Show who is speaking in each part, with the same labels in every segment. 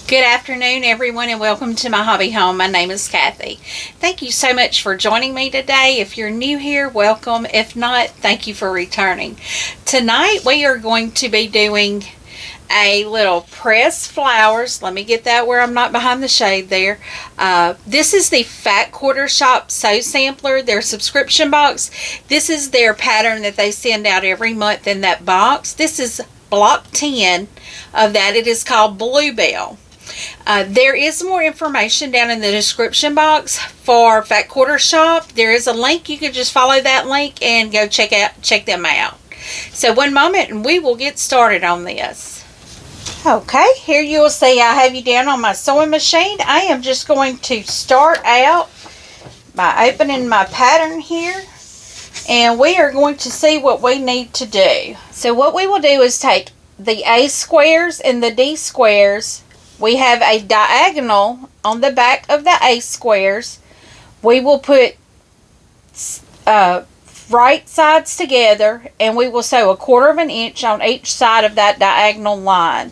Speaker 1: Good afternoon, everyone, and welcome to my hobby home. My name is Cathy. Thank you so much for joining me today. If you're new here, welcome. If not, thank you for returning. Tonight we are going to be doing a little pressed flowers. Let me get that where I'm not behind the shade there. This is the Fat Quarter Shop Sew Sampler, their subscription box. This is their pattern that they send out every month in that box. This is block 10 of that. It is called Bluebell. There is more information down in the description box for Fat Quarter Shop. There is a link. You can just follow that link and go check them out. So one moment and we will get started on this. Okay, here you will see I have you down on my sewing machine. I am just going to start out by opening my pattern here, and we are going to see what we need to do. So what we will do is take the A squares and the D squares. We have a diagonal on the back of the A squares. We will put right sides together, and we will sew 1/4 inch on each side of that diagonal line.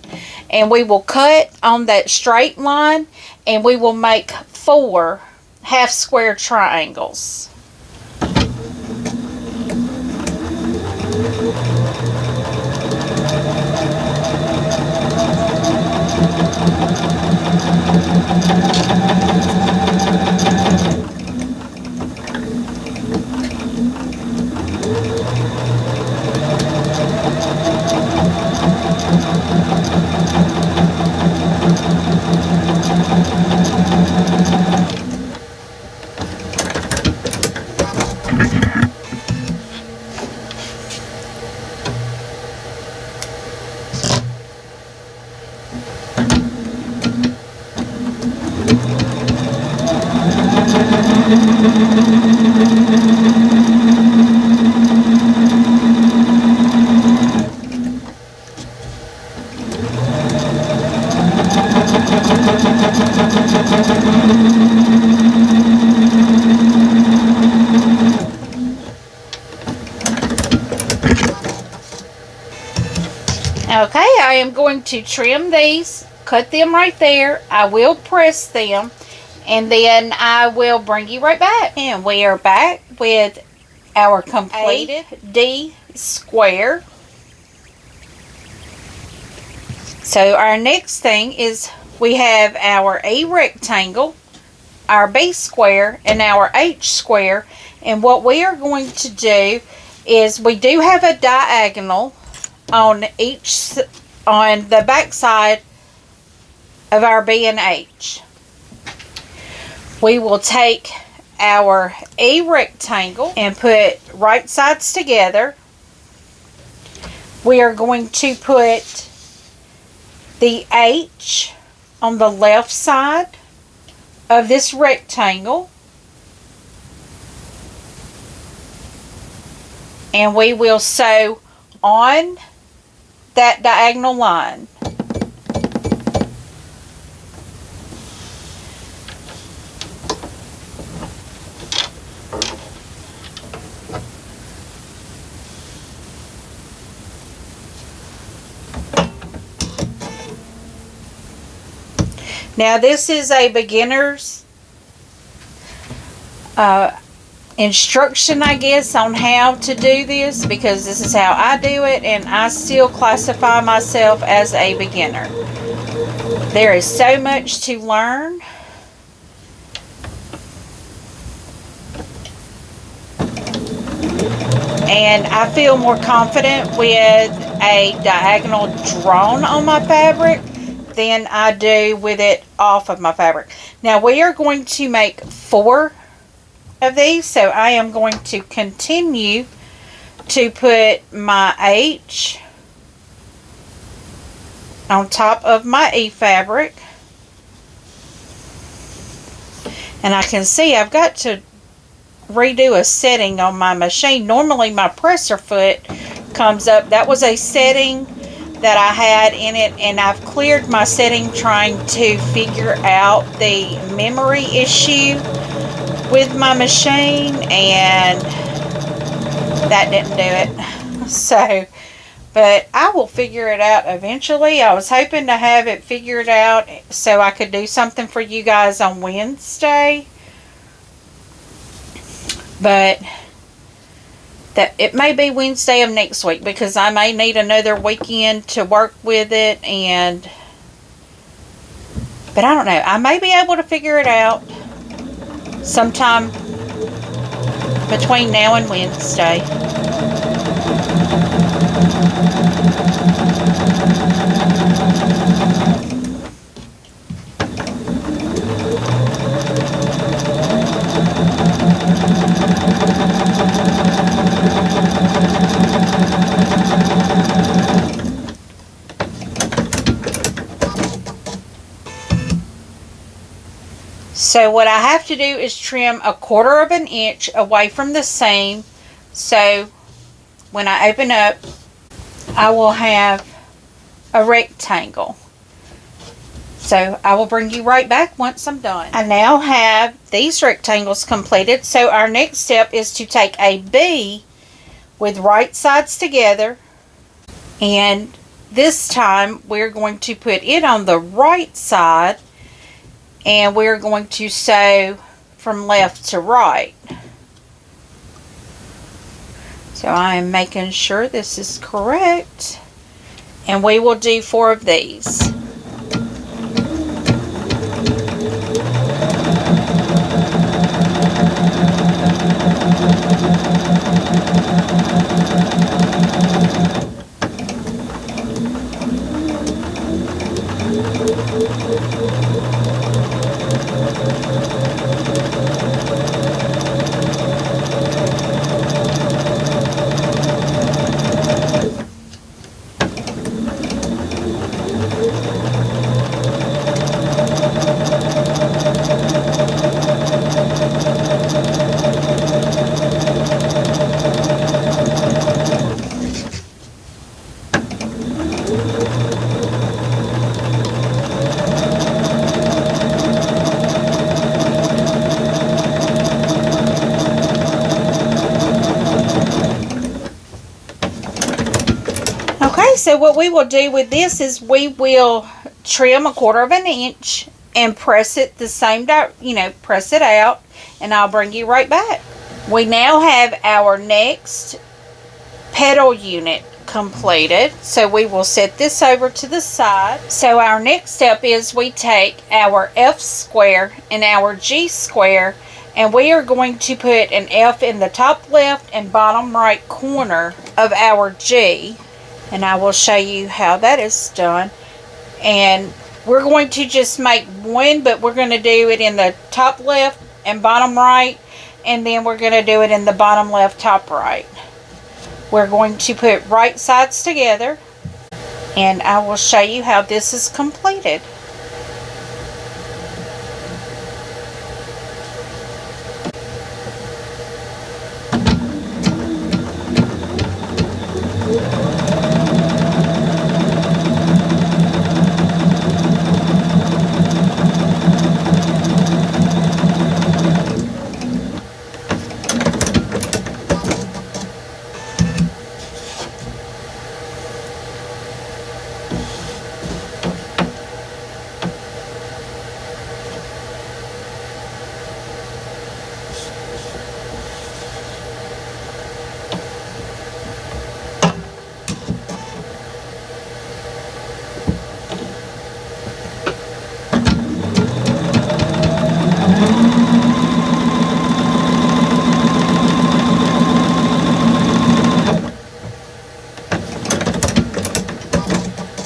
Speaker 1: And we will cut on that straight line, and we will make 4 half square triangles. Okay, I am going to trim these, cut them right there. I will press them, and then I will bring you right back. And we are back with our completed D square. So our next thing is we have our A rectangle, our B square, and our H square. And what we are going to do is we do have a diagonal on the back side of our B and H. We will take our A rectangle and put right sides together. We are going to put the H on the left side of this rectangle, and we will sew on that diagonal line. Now this is a beginner's instruction, I guess, on how to do this, because this is how I do it, and I still classify myself as a beginner. There is so much to learn. And I feel more confident with a diagonal drawn on my fabric than I do with it off of my fabric. Now we are going to make 4 of these, so I am going to continue to put my H on top of my E fabric, and I can see I've got to redo a setting on my machine. Normally my presser foot comes up. That was a setting that I had in it, and I've cleared my setting trying to figure out the memory issue with my machine, and that didn't do it. So, but I will figure it out eventually. I was hoping to have it figured out so I could do something for you guys on Wednesday, but that it may be Wednesday of next week because I may need another weekend to work with it, but I don't know. I may be able to figure it out sometime between now and Wednesday. So what I have to do is trim 1/4 of an inch away from the seam, so when I open up I will have a rectangle. So I will bring you right back once I'm done. I now have these rectangles completed, so our next step is to take a B with right sides together, and this time we're going to put it on the right side, and we're going to sew from left to right. So I am making sure this is correct, and we will do 4 of these. Okay, so what we will do with this is we will trim 1/4 of an inch and press it the same, press it out, and I'll bring you right back. We now have our next petal unit completed, so we will set this over to the side. So our next step is we take our F square and our G square, and we are going to put an F in the top left and bottom right corner of our G, and I will show you how that is done. And we're going to just make one, but we're going to do it in the top left and bottom right, and then we're going to do it in the bottom left, top right. We're going to put right sides together, and I will show you how this is completed.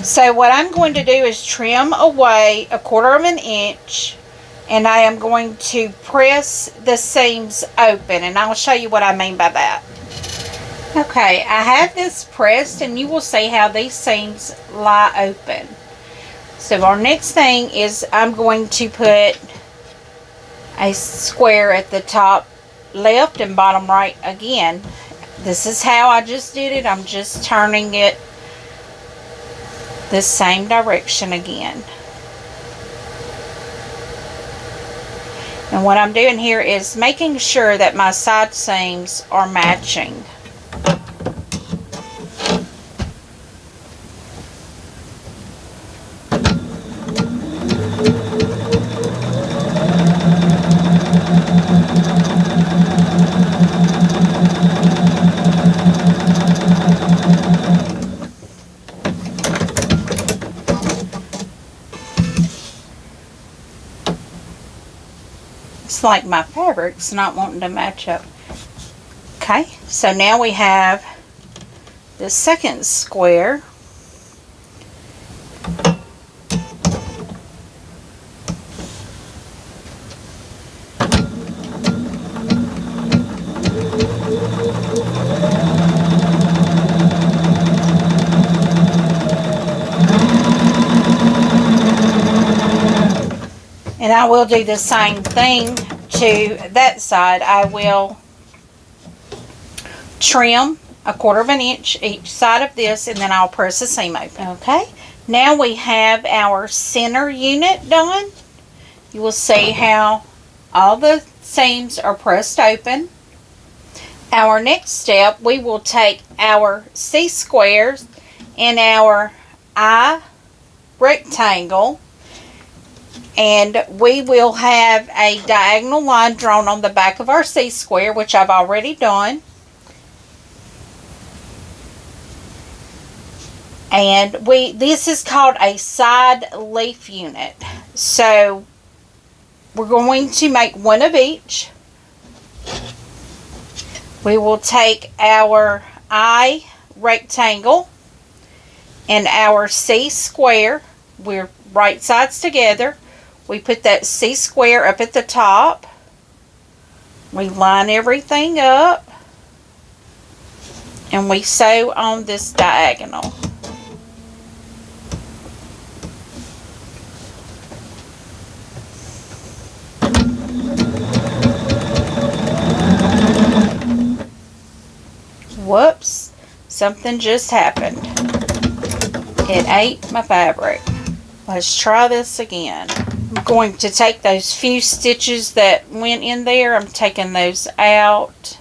Speaker 1: So what I'm going to do is trim away 1/4 of an inch, and I am going to press the seams open, and I'll show you what I mean by that. Okay, I have this pressed, and you will see how these seams lie open. So our next thing is I'm going to put a square at the top left and bottom right again. This is how I just did it. I'm just turning it the same direction again. And what I'm doing here is making sure that my side seams are matching. looks like my fabric's not wanting to match up. Okay, so now we have the second square. And I will do the same thing to that side. I will trim 1/4 of an inch each side of this, and then I'll press the seam open. Okay, now we have our center unit done. You will see how all the seams are pressed open. Our next step, we will take our C-squares and our I rectangle, and we will have a diagonal line drawn on the back of our C-square, which I've already done. And this is called a side leaf unit. So we're going to make one of each. We will take our I rectangle and our C square. We're right sides together. We put that C square up at the top. We line everything up. And we sew on this diagonal. Whoops, something just happened. It ate my fabric. Let's try this again. I'm going to take those few stitches that went in there. I'm taking those out.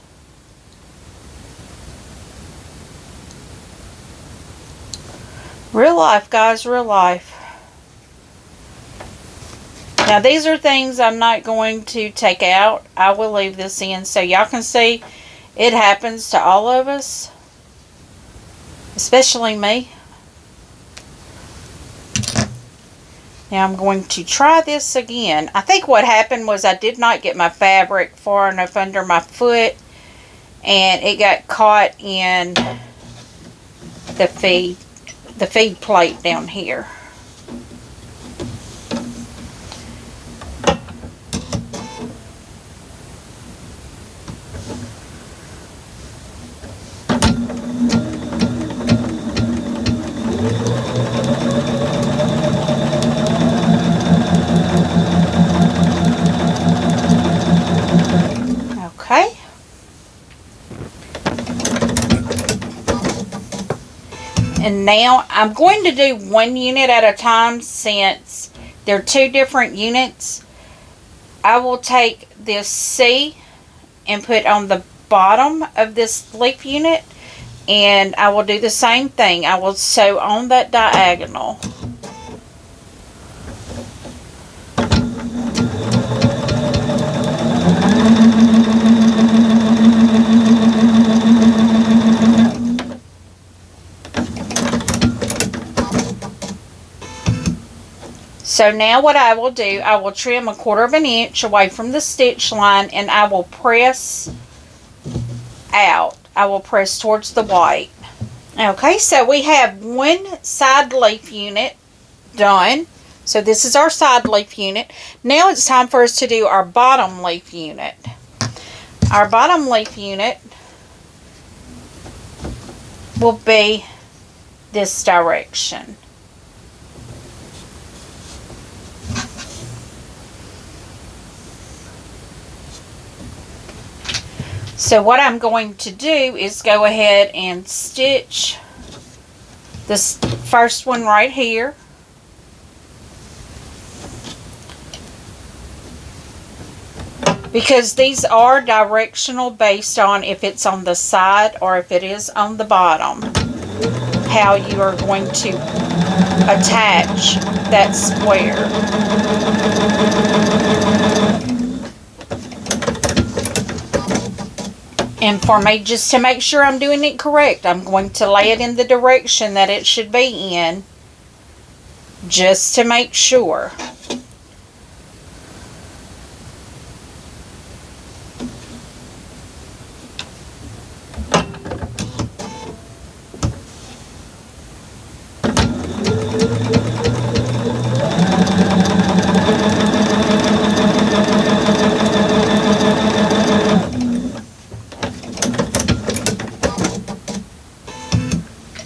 Speaker 1: Real life, guys, real life. Now, these are things I'm not going to take out. I will leave this in so y'all can see it happens to all of us, especially me. Now I'm going to try this again. I think what happened was I did not get my fabric far enough under my foot, and it got caught in the feed plate down here. Okay. And now I'm going to do one unit at a time since they're two different units. I will take this C and put on the bottom of this leaf unit, and I will do the same thing. I will sew on that diagonal. So now what I will do, I will trim 1/4 of an inch away from the stitch line, and I will press out. I will press towards the white. Okay, so we have one side leaf unit done. So this is our side leaf unit. Now it's time for us to do our bottom leaf unit. Our bottom leaf unit will be this direction. So what I'm going to do is go ahead and stitch this first one right here. Because these are directional based on if it's on the side or if it is on the bottom, how you are going to attach that square. And for me, just to make sure I'm doing it correct, I'm going to lay it in the direction that it should be in, just to make sure.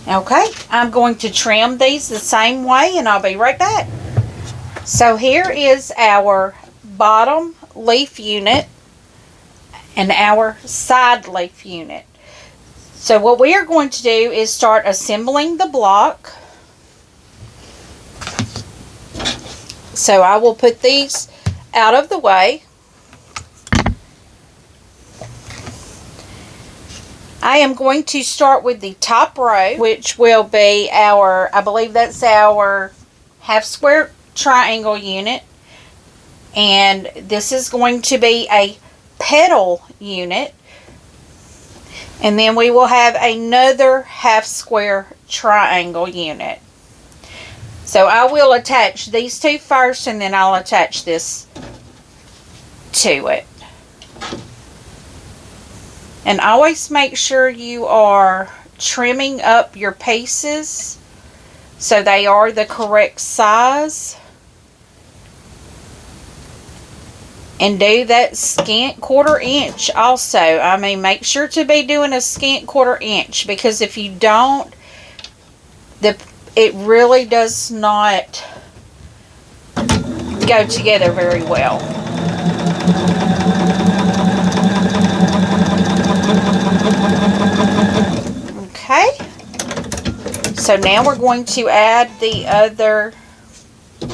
Speaker 1: Okay, I'm going to trim these the same way and I'll be right back. So here is our bottom leaf unit and our side leaf unit. So what we are going to do is start assembling the block. So I will put these out of the way. I am going to start with the top row, which will be our, I believe that's our half square triangle unit. And this is going to be a petal unit. And then we will have another half square triangle unit. So I will attach these two first and then I'll attach this to it. And always make sure you are trimming up your pieces so they are the correct size. And do that scant 1/4 inch also. I mean, make sure to be doing a scant 1/4 inch, because if you don't, it really does not go together very well. Okay. So now we're going to add the other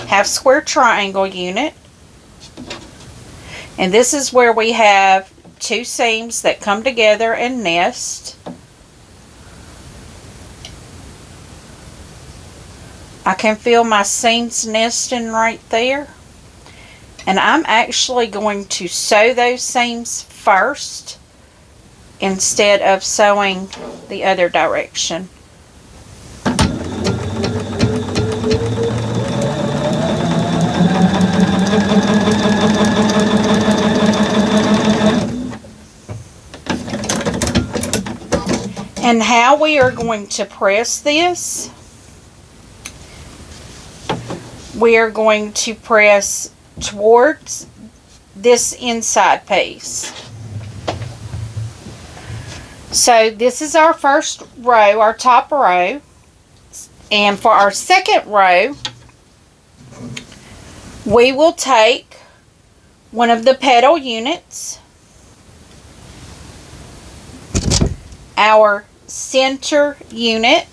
Speaker 1: half square triangle unit. And this is where we have two seams that come together and nest. I can feel my seams nesting right there. And I'm actually going to sew those seams first instead of sewing the other direction. And how we are going to press this, we are going to press towards this inside piece. So this is our first row, our top row. And for our second row, we will take one of the petal units, our center unit,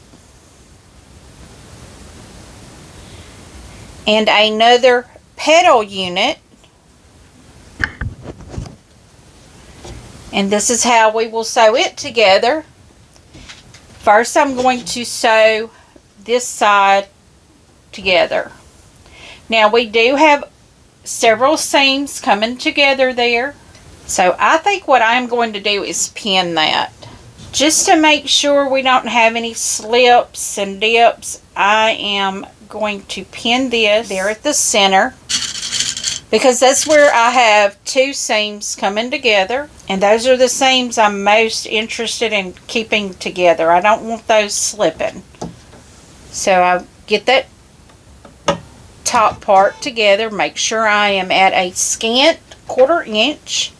Speaker 1: and another petal unit, and this is how we will sew it together. First, I'm going to sew this side together. Now we do have several seams coming together there, so I think what I'm going to do is pin that. Just to make sure we don't have any slips and dips, I am going to pin this there at the center, because that's where I have two seams coming together, and those are the seams I'm most interested in keeping together. I don't want those slipping. So I get that top part together, make sure I am at a scant 1/4 inch.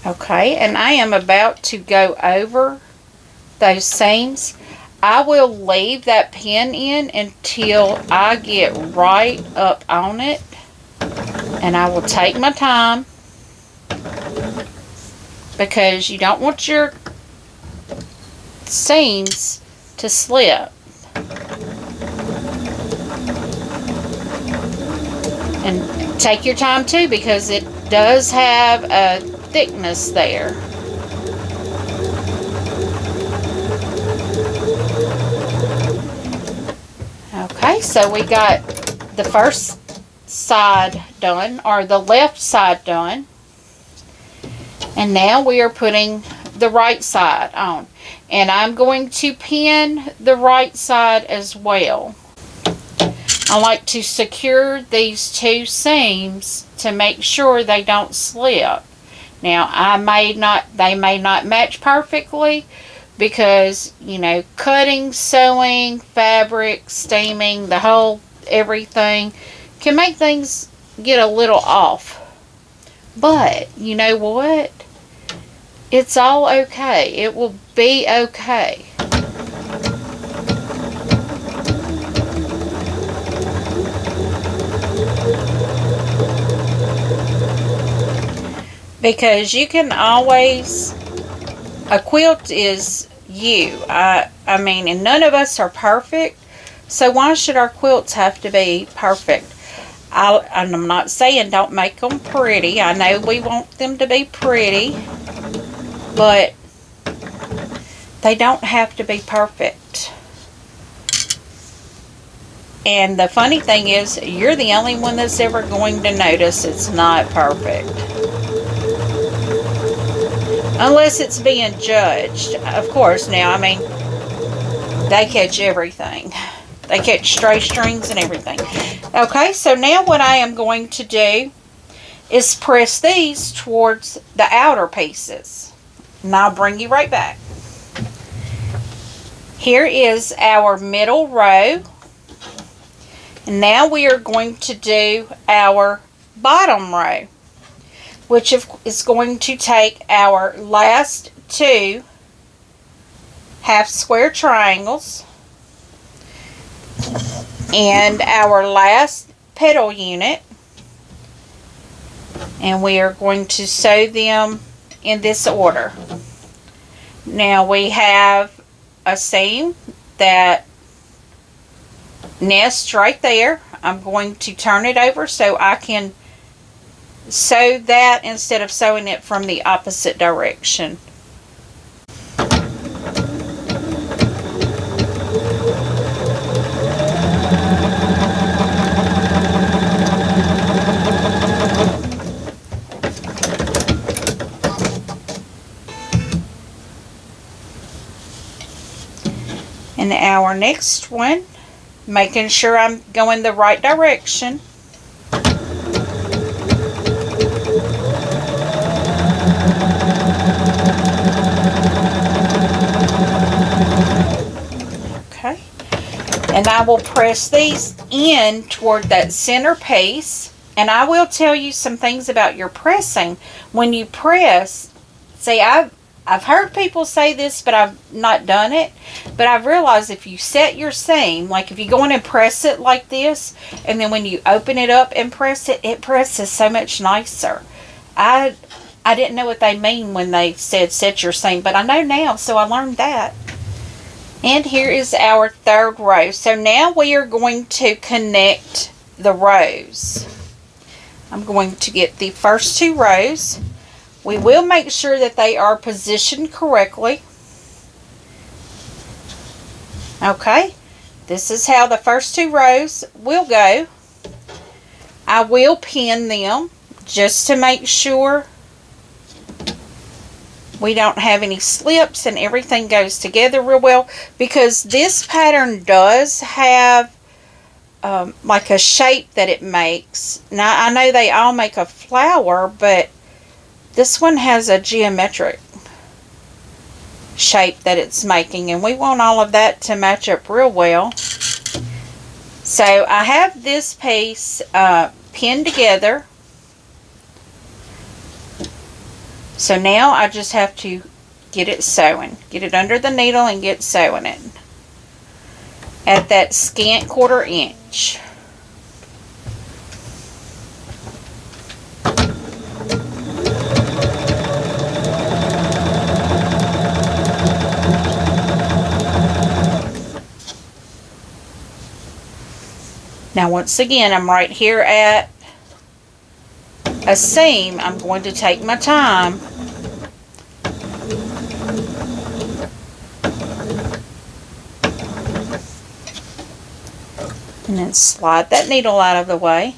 Speaker 1: Okay, and I am about to go over those seams. I will leave that pin in until I get right up on it, and I will take my time, because you don't want your seams to slip. And take your time too, because it does have a thickness there. Okay, so we got the first side done, or the left side done. And now we are putting the right side on. And I'm going to pin the right side as well. I like to secure these two seams to make sure they don't slip. Now, they may not match perfectly because, you know, cutting, sewing, fabric, steaming, everything can make things get a little off. But, you know what? It's all okay. It will be okay. Because you can always, a quilt is you. I mean, and none of us are perfect, so why should our quilts have to be perfect? And I'm not saying don't make them pretty. I know we want them to be pretty, but they don't have to be perfect. And the funny thing is, you're the only one that's ever going to notice it's not perfect. Unless it's being judged. Of course, now, I mean, they catch everything. They catch stray strings and everything. Okay, so now what I am going to do is press these towards the outer pieces. And I'll bring you right back. Here is our middle row. And now we are going to do our bottom row, which is going to take our last two half square triangles and our last petal unit, and we are going to sew them in this order. Now we have a seam that nests right there. I'm going to turn it over so I can sew that instead of sewing it from the opposite direction. And our next one, making sure I'm going the right direction. Okay. And I will press these in toward that center piece. And I will tell you some things about your pressing. When you press, see, I've heard people say this, but I've not done it. But I've realized if you set your seam, like if you go in and press it like this, and then when you open it up and press it, it presses so much nicer. I didn't know what they mean when they said set your seam, but I know now, so I learned that. And here is our third row. So now we are going to connect the rows. I'm going to get the first two rows. We will make sure that they are positioned correctly. Okay, this is how the first two rows will go. I will pin them just to make sure we don't have any slips and everything goes together real well, because this pattern does have like a shape that it makes. Now, I know they all make a flower, but this one has a geometric shape that it's making, and we want all of that to match up real well. So I have this piece pinned together. So now I just have to get it sewing. Get it under the needle and get sewing it at that scant 1/4 inch. Now once again, I'm right here at a seam. I'm going to take my time. And then slide that needle out of the way.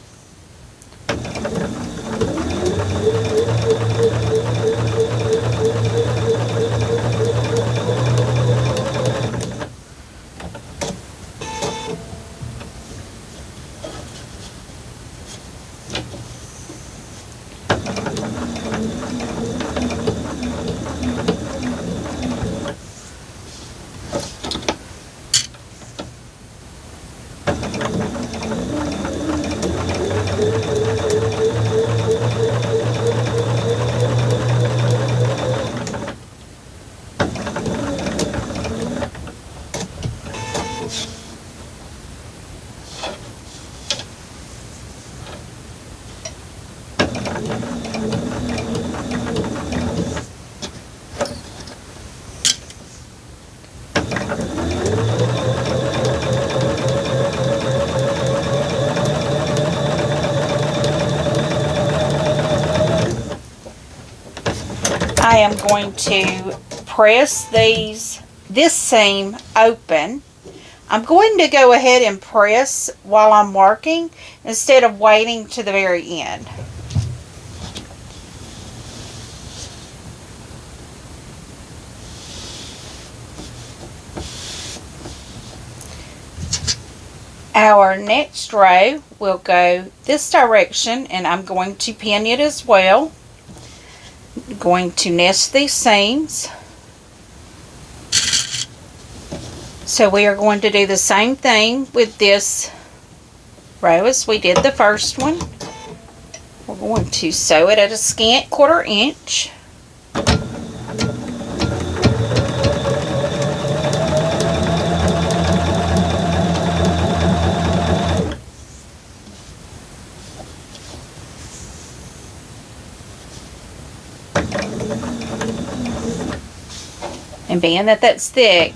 Speaker 1: I am going to press this seam open. I'm going to go ahead and press while I'm working instead of waiting to the very end. Our next row will go this direction, and I'm going to pin it as well. I'm going to nest these seams. So we are going to do the same thing with this row as we did the first one. We're going to sew it at a scant 1/4 inch. And being that that's thick,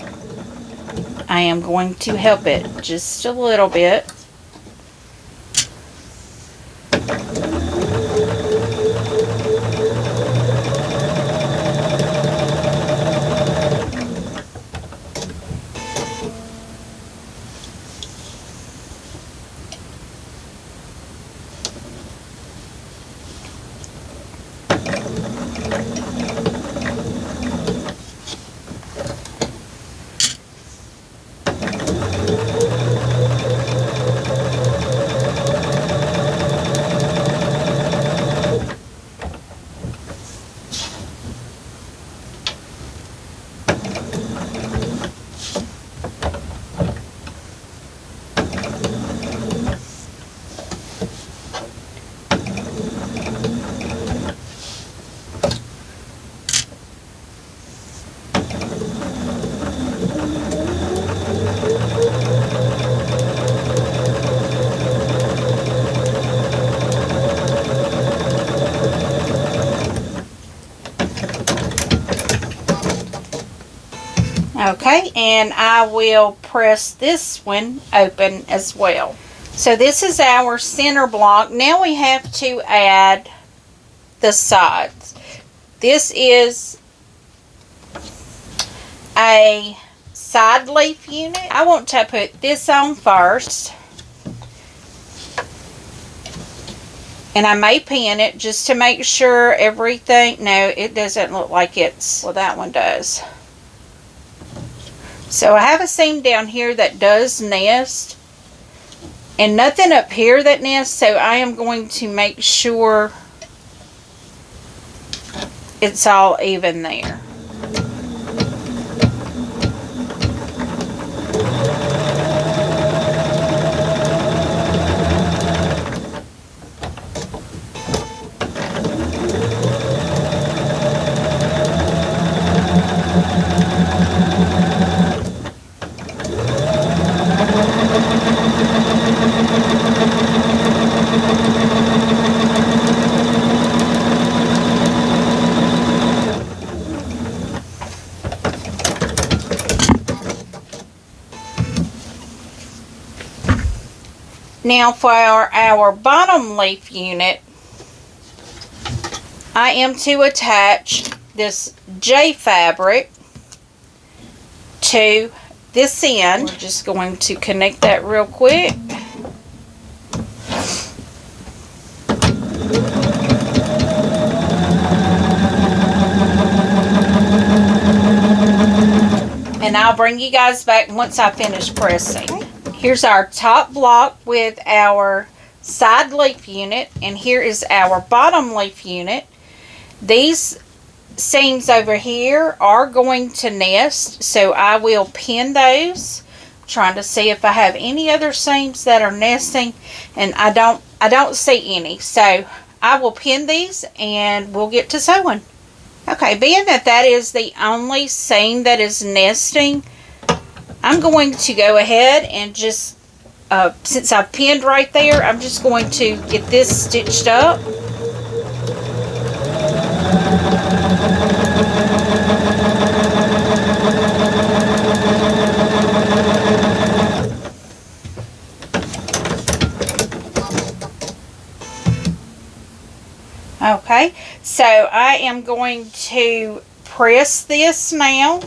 Speaker 1: I am going to help it just a little bit. Okay, and I will press this one open as well. So this is our center block. Now we have to add the sides. This is a side leaf unit. I want to put this on first. And I may pin it just to make sure everything, no, it doesn't look like it's, well, that one does. So I have a seam down here that does nest and nothing up here that nests, so I am going to make sure it's all even there. Now for our bottom leaf unit, I am to attach this J fabric to this end. We're just going to connect that real quick. And I'll bring you guys back once I finish pressing. Here's our top block with our side leaf unit, and here is our bottom leaf unit. These seams over here are going to nest, so I will pin those. I'm trying to see if I have any other seams that are nesting, and I don't see any. So I will pin these and we'll get to sewing. Okay, being that that is the only seam that is nesting, I'm going to go ahead and just, since I've pinned right there, I'm just going to get this stitched up. Okay, so I am going to press this now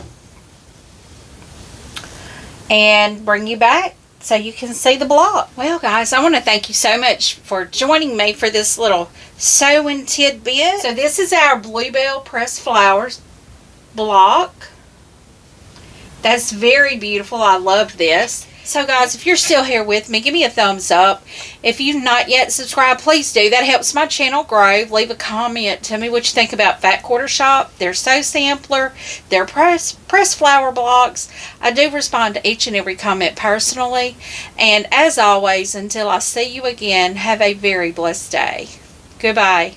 Speaker 1: and bring you back so you can see the block. Well, guys, I want to thank you so much for joining me for this little sewing tidbit. So this is our Bluebell Pressed Flowers block. That's very beautiful. I love this. So guys, if you're still here with me, give me a thumbs up. If you've not yet subscribed, please do. That helps my channel grow. Leave a comment. Tell me what you think about Fat Quarter Shop, their sew sampler, their press flower blocks. I do respond to each and every comment personally. And as always, until I see you again, have a very blessed day. Goodbye.